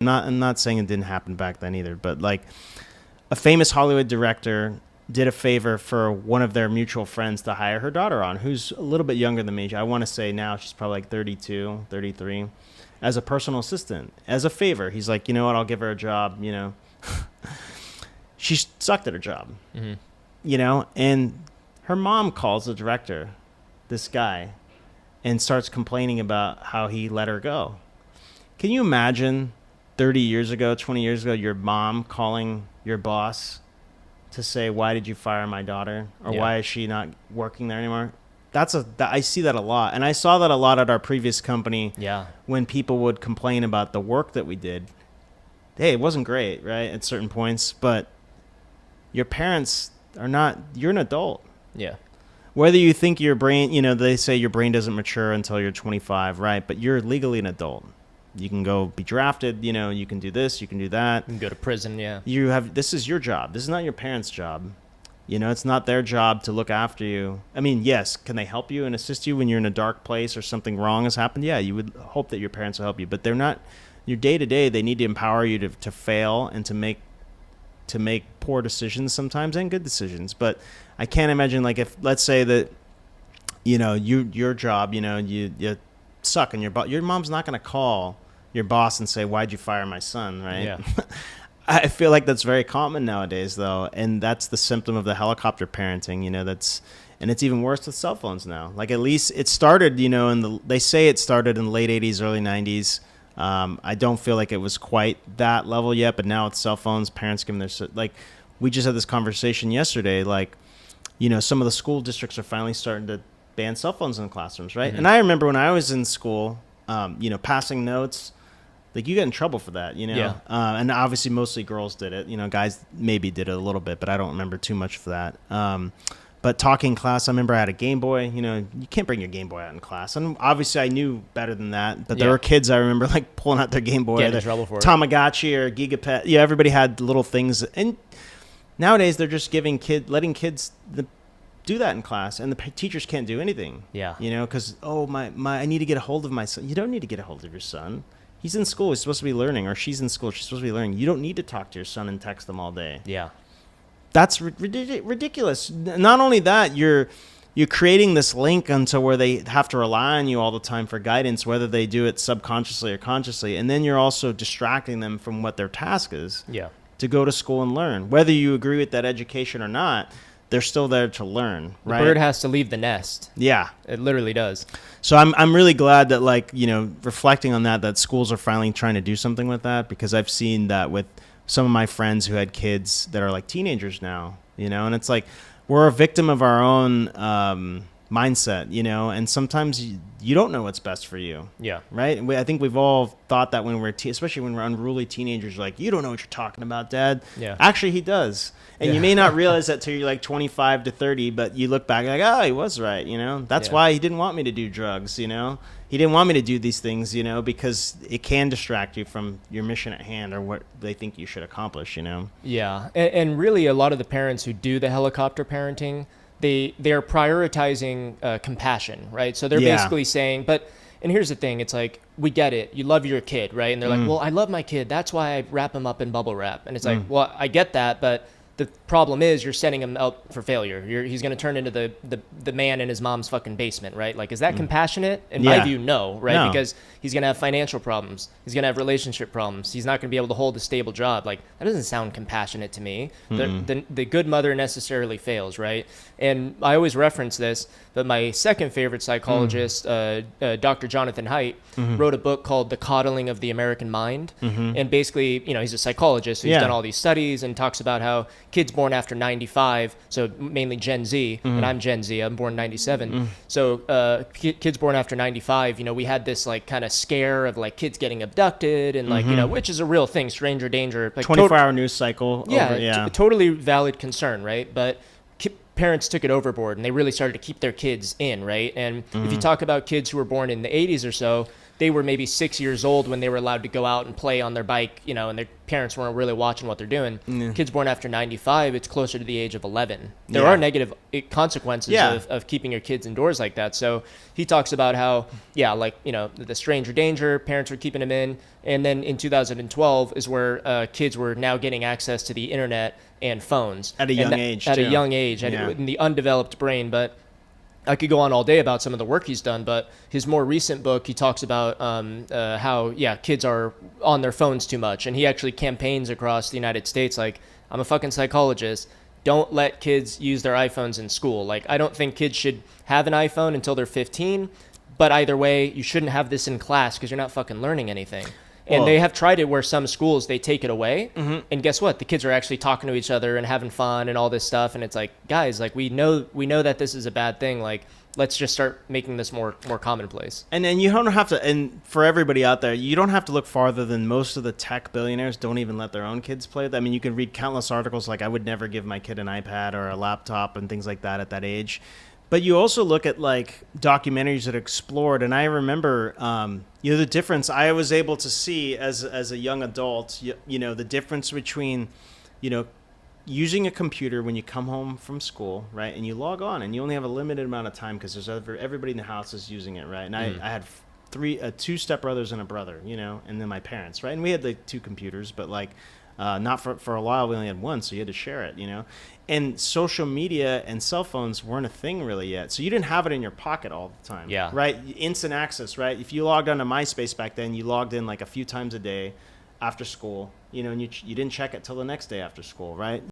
I'm not saying it didn't happen back then either, but like a famous Hollywood director did a favor for one of their mutual friends to hire her daughter on, who's a little bit younger than me. I want to say now she's probably like 32, 33, as a personal assistant, as a favor. He's like, you know what, I'll give her a job, you know. She sucked at her job, you know, and her mom calls the director, this guy, and starts complaining about how he let her go. Can you imagine 30 years ago, 20 years ago, your mom calling your boss to say, why did you fire my daughter? Or why is she not working there anymore? I see that a lot. And I saw that a lot at our previous company. Yeah. When people would complain about the work that we did. Hey, it wasn't great, right? At certain points, but your parents are not, you're an adult. Yeah. Whether you think your brain, you know, they say your brain doesn't mature until you're 25, right? But you're legally an adult. You can go be drafted, you know, you can do this, you can do that. You can go to prison, yeah. This is your job. This is not your parents' job. You know, it's not their job to look after you. I mean, yes, can they help you and assist you when you're in a dark place or something wrong has happened? Yeah, you would hope that your parents will help you, but they're not, your day-to-day, they need to empower you to fail and to make poor decisions sometimes and good decisions. But I can't imagine, like, if, let's say that, you know, your job, you know, you suck and your mom's not going to call your boss and say, why'd you fire my son, right? Yeah. I feel like that's very common nowadays, though, and that's the symptom of the helicopter parenting, you know, and it's even worse with cell phones now. Like, at least it started, you know, they say it started in the late 80s, early 90s. I don't feel like it was quite that level yet, but now with cell phones, parents giving like, we just had this conversation yesterday, like, you know, some of the school districts are finally starting to ban cell phones in classrooms, right? And I remember when I was in school, you know, passing notes, like, you get in trouble for that, you know? Yeah. And obviously mostly girls did it, you know, guys maybe did it a little bit, but I don't remember too much for that. But talking class, I remember I had a Game Boy. You know, you can't bring your Game Boy out in class. And obviously I knew better than that. But there were kids I remember, like, pulling out their Game Boy. Getting in trouble for it. Tamagotchi or Gigapet. Yeah, everybody had little things. And nowadays they're just letting kids do that in class. And the teachers can't do anything. Yeah. You know, because, I need to get a hold of my son. You don't need to get a hold of your son. He's in school. He's supposed to be learning. Or she's in school. She's supposed to be learning. You don't need to talk to your son and text them all day. Yeah. That's ridiculous. Not only that, you're creating this link until where they have to rely on you all the time for guidance, whether they do it subconsciously or consciously. And then you're also distracting them from what their task is. Yeah. To go to school and learn. Whether you agree with that education or not, they're still there to learn, right? The bird has to leave the nest. Yeah. It literally does. So I'm really glad that, like, you know, reflecting on that schools are finally trying to do something with that, because I've seen that with some of my friends who had kids that are like teenagers now, you know, and it's like we're a victim of our own mindset, you know, and sometimes you don't know what's best for you. Yeah. Right. I think we've all thought that when we're, especially when we're unruly teenagers, like, you don't know what you're talking about, Dad. Yeah. Actually, he does. And you may not realize that till you're like 25 to 30, but you look back like, oh, he was right. You know, that's why he didn't want me to do drugs. You know, he didn't want me to do these things, you know, because it can distract you from your mission at hand or what they think you should accomplish, you know? Yeah. And really a lot of the parents who do the helicopter parenting, they're prioritizing compassion, right? So they're basically saying, and here's the thing, it's like, we get it. You love your kid, right? And they're like, well, I love my kid. That's why I wrap him up in bubble wrap. And it's like, well, I get that, but the problem is you're setting him up for failure. He's going to turn into the man in his mom's fucking basement, right? Like, is that compassionate? In my view, no, right? No. Because he's going to have financial problems. He's going to have relationship problems. He's not going to be able to hold a stable job. Like, that doesn't sound compassionate to me. The good mother necessarily fails, right? And I always reference this, but my second favorite psychologist, Dr. Jonathan Haidt, wrote a book called The Coddling of the American Mind. And basically, you know, he's a psychologist. So he's done all these studies and talks about how kids born after 95, so mainly Gen Z, and I'm Gen Z, I'm born 97. So kids born after 95, you know, we had this like kind of scare of like kids getting abducted and like, you know, which is a real thing, stranger danger. Like 24-hour news cycle. Totally valid concern, right? But parents took it overboard and they really started to keep their kids in, right? And if you talk about kids who were born in the 80s or so, they were maybe 6 years old when they were allowed to go out and play on their bike, you know, and their parents weren't really watching what they're doing. Kids born after 95, it's closer to the age of 11. There are negative consequences of keeping your kids indoors like that. So he talks about how, like, you know, the stranger danger, parents were keeping them in. And then in 2012 is where kids were now getting access to the internet and phones. At a young age, At a young age, in the undeveloped brain. But I could go on all day about some of the work he's done, but his more recent book, he talks about how, kids are on their phones too much. And he actually campaigns across the United States like, I'm a fucking psychologist. Don't let kids use their iPhones in school. Like, I don't think kids should have an iPhone until they're 15. But either way, you shouldn't have this in class because you're not fucking learning anything. And they have tried it where some schools, they take it away. And guess what? The kids are actually talking to each other and having fun and all this stuff. And it's like, guys, like, we know that this is a bad thing. Like, let's just start making this more commonplace. And then you don't have to, and for everybody out there, you don't have to look farther than most of the tech billionaires don't even let their own kids play. I mean, you can read countless articles like, I would never give my kid an iPad or a laptop and things like that at that age. But you also look at like documentaries that explored, and I remember, the difference I was able to see as a young adult, the difference between, using a computer when you come home from school, right, and you log on, and you only have a limited amount of time because there's everybody in the house is using it, right, and I had two stepbrothers and a brother, and then my parents, right, and we had like 2 computers, but like. Not for a while, we only had 1, so you had to share it, And social media and cell phones weren't a thing really yet. So you didn't have it in your pocket all the time. Yeah. Right? Instant access, right? If you logged onto MySpace back then, you logged in like a few times a day after school, and you didn't check it till the next day after school, right?